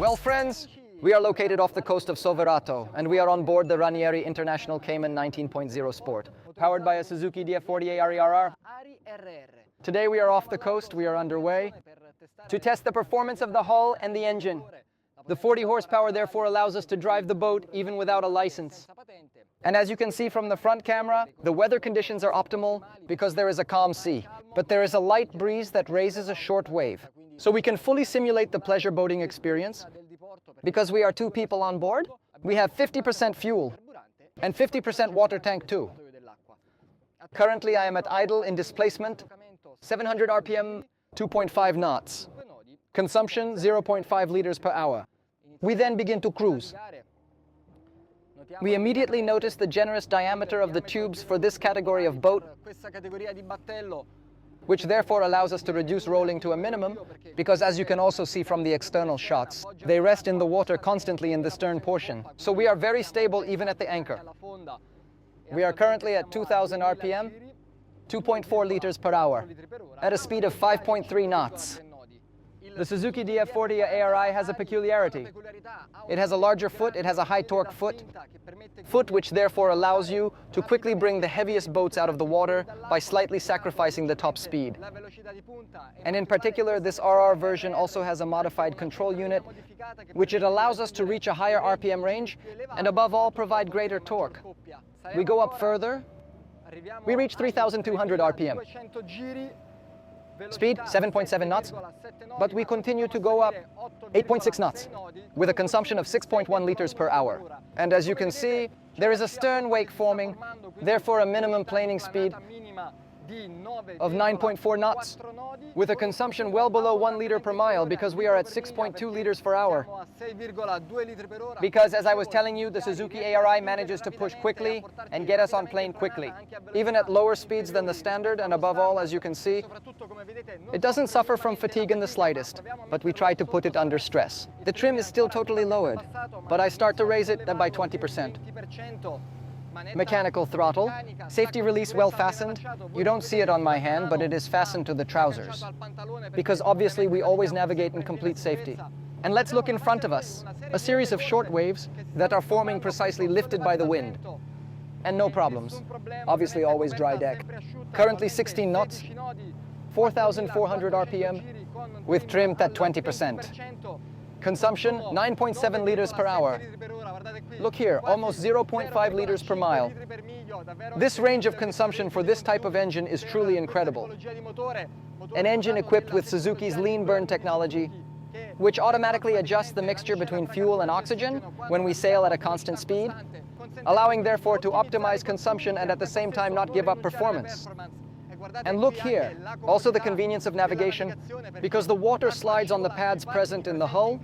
Well, friends, we are located off the coast of Soverato, and we are on board the Ranieri International Cayman 19.0 Sport, powered by a Suzuki DF40 ARERR. Today we are off the coast, we are underway to test the performance of the hull and the engine. The 40 horsepower therefore allows us to drive the boat even without a license. And as you can see from the front camera, the weather conditions are optimal because there is a calm sea. But there is a light breeze that raises a short wave. So we can fully simulate the pleasure boating experience. Because we are 2 people on board, we have 50% fuel and 50% water tank too. Currently I am at idle in displacement, 700 RPM, 2.5 knots. Consumption 0.5 liters per hour. We then begin to cruise. We immediately notice the generous diameter of the tubes for this category of boat, which therefore allows us to reduce rolling to a minimum, because as you can also see from the external shots, they rest in the water constantly in the stern portion. So we are very stable even at the anchor. We are currently at 2000 RPM, 2.4 liters per hour, at a speed of 5.3 knots. The Suzuki DF40 ARI has a peculiarity. It has a larger foot, it has a high torque foot, which therefore allows you to quickly bring the heaviest boats out of the water by slightly sacrificing the top speed. And in particular, this RR version also has a modified control unit, which it allows us to reach a higher RPM range and above all provide greater torque. We go up further, we reach 3,200 RPM. Speed 7.7 knots, but we continue to go up 8.6 knots with a consumption of 6.1 liters per hour. And as you can see, there is a stern wake forming, therefore a minimum planing speed of 9.4 knots with a consumption well below 1 liter per mile because we are at 6.2 liters per hour. Because as I was telling you, the Suzuki ARI manages to push quickly and get us on plane quickly, even at lower speeds than the standard, and above all, as you can see, it doesn't suffer from fatigue in the slightest, but we try to put it under stress. The trim is still totally lowered, but I start to raise it by 20%. Mechanical throttle, safety release well fastened. You don't see it on my hand, but it is fastened to the trousers. Because obviously we always navigate in complete safety. And let's look in front of us. A series of short waves that are forming precisely lifted by the wind. And no problems. Obviously always dry deck. Currently 16 knots, 4,400 RPM, with trim at 20%. Consumption 9.7 liters per hour. Look here, almost 0.5 liters per mile. This range of consumption for this type of engine is truly incredible. An engine equipped with Suzuki's lean burn technology, which automatically adjusts the mixture between fuel and oxygen when we sail at a constant speed, allowing therefore to optimize consumption and at the same time not give up performance. And look here, also the convenience of navigation, because the water slides on the pads present in the hull,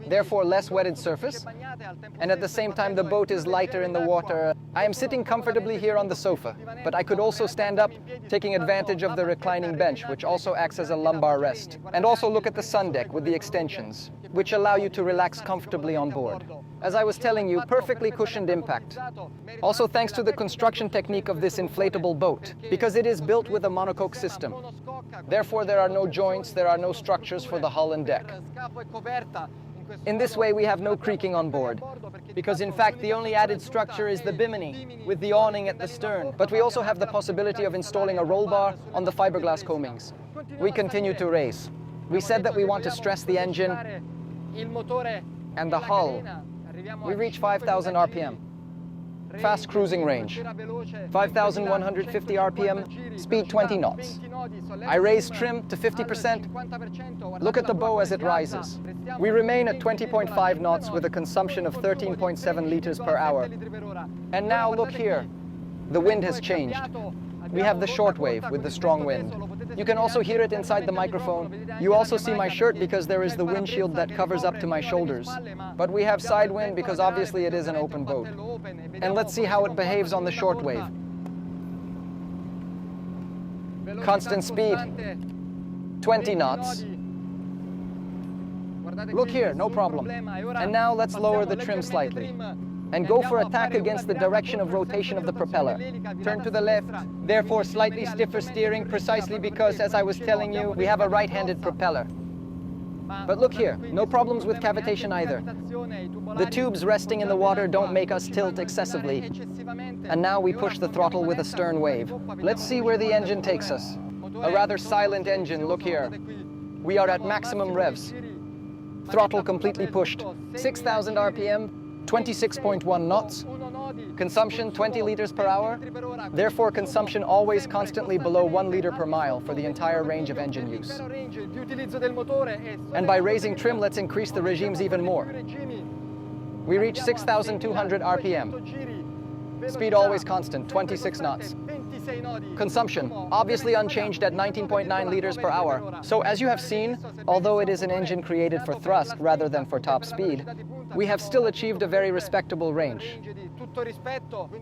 therefore less wetted surface, and at the same time the boat is lighter in the water. I am sitting comfortably here on the sofa, but I could also stand up, taking advantage of the reclining bench, which also acts as a lumbar rest, and also look at the sun deck with the extensions, which allow you to relax comfortably on board. As I was telling you, perfectly cushioned impact. Also thanks to the construction technique of this inflatable boat, because it is built with a monocoque system. Therefore there are no joints, there are no structures for the hull and deck. In this way we have no creaking on board, because in fact the only added structure is the bimini, with the awning at the stern. But we also have the possibility of installing a roll bar on the fiberglass coamings. We continue to race. We said that we want to stress the engine and the hull. We reach 5,000 RPM. Fast cruising range, 5,150 RPM, speed 20 knots. I raise trim to 50%. Look at the bow as it rises. We remain at 20.5 knots with a consumption of 13.7 liters per hour. And now look here, the wind has changed. We have the short wave with the strong wind. You can also hear it inside the microphone. You also see my shirt because there is the windshield that covers up to my shoulders. But we have side wind because obviously it is an open boat. And let's see how it behaves on the short wave. Constant speed, 20 knots. Look here, no problem. And now let's lower the trim slightly. and go for attack against the direction of rotation of the propeller. Turn to the left, therefore slightly stiffer steering, precisely because, as I was telling you, we have a right-handed propeller. But look here, no problems with cavitation either. The tubes resting in the water don't make us tilt excessively. And now we push the throttle with a stern wave. Let's see where the engine takes us. A rather silent engine, look here. We are at maximum revs. Throttle completely pushed. 6,000 RPM, 26.1 knots. Consumption 20 liters per hour. Therefore, consumption always constantly below 1 liter per mile for the entire range of engine use. And by raising trim, let's increase the regimes even more. We reach 6,200 RPM. Speed always constant, 26 knots. Consumption, obviously unchanged at 19.9 liters per hour. So as you have seen, although it is an engine created for thrust rather than for top speed, we have still achieved a very respectable range.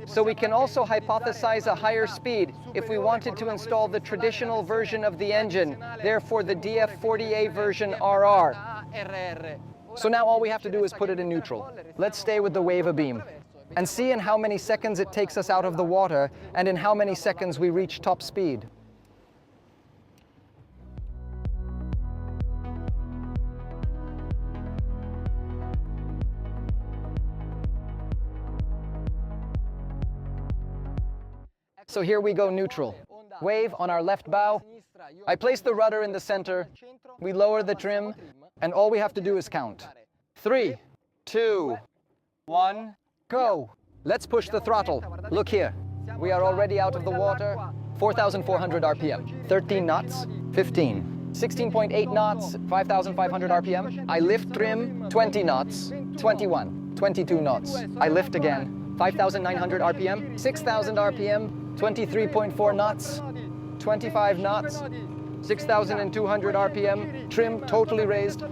So we can also hypothesize a higher speed if we wanted to install the traditional version of the engine, therefore the DF40A version RR. So now all we have to do is put it in neutral. Let's stay with the wave beam and see in how many seconds it takes us out of the water and in how many seconds we reach top speed. So here we go neutral. Wave on our left bow. I place the rudder in the center. We lower the trim, and all we have to do is count. 3, 2, 1, go. Let's push the throttle. Look here. We are already out of the water. 4,400 RPM. 13 knots, 15. 16.8 knots, 5,500 RPM. I lift trim, 20 knots, 21. 22 knots. I lift again, 5,900 RPM. 6,000 RPM. 23.4 knots, 25 knots, 6,200 RPM, trim totally raised,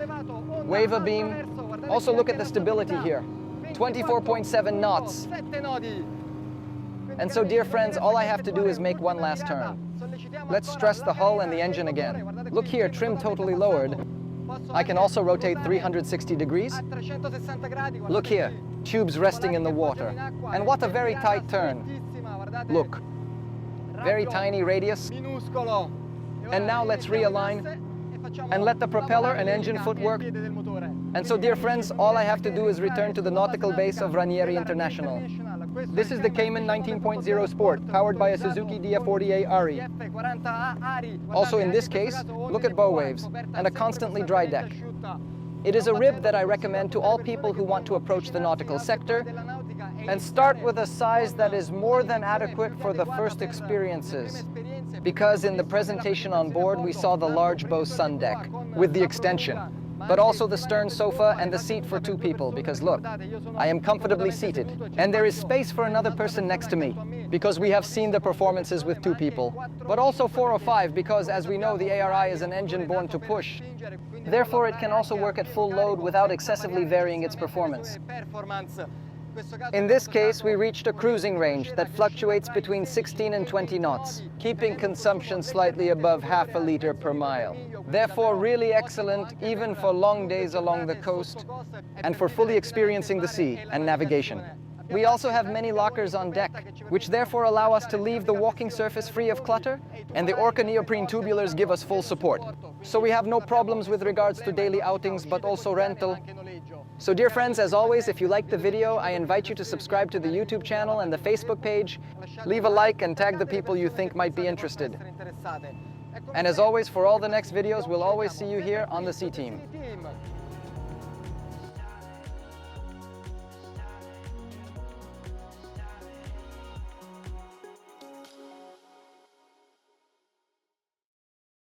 wave beam. Also look at the stability here, 24.7 knots. And so dear friends, all I have to do is make one last turn. Let's stress the hull and the engine again. Look here, trim totally lowered. I can also rotate 360 degrees. Look here, tubes resting in the water. And what a very tight turn. Look, very tiny radius. And now let's realign and let the propeller and engine foot work. And so dear friends, all I have to do is return to the nautical base of Ranieri International. This is the Cayman 19.0 Sport, powered by a Suzuki DF40A Ari. Also in this case, look at bow waves and a constantly dry deck. It is a rib that I recommend to all people who want to approach the nautical sector and start with a size that is more than adequate for the first experiences. Because in the presentation on board, we saw the large bow sun deck with the extension, but also the stern sofa and the seat for 2 people, because look, I am comfortably seated, and there is space for another person next to me, because we have seen the performances with 2 people, but also 4 or 5, because as we know, the ARI is an engine born to push. Therefore, it can also work at full load without excessively varying its performance. In this case, we reached a cruising range that fluctuates between 16 and 20 knots, keeping consumption slightly above half a liter per mile. Therefore, really excellent even for long days along the coast and for fully experiencing the sea and navigation. We also have many lockers on deck, which therefore allow us to leave the walking surface free of clutter, and the Orca neoprene tubulars give us full support. So we have no problems with regards to daily outings, but also rental. So dear friends, as always, if you liked the video, I invite you to subscribe to the YouTube channel and the Facebook page, leave a like and tag the people you think might be interested. And as always, for all the next videos, we'll always see you here on the C-Team.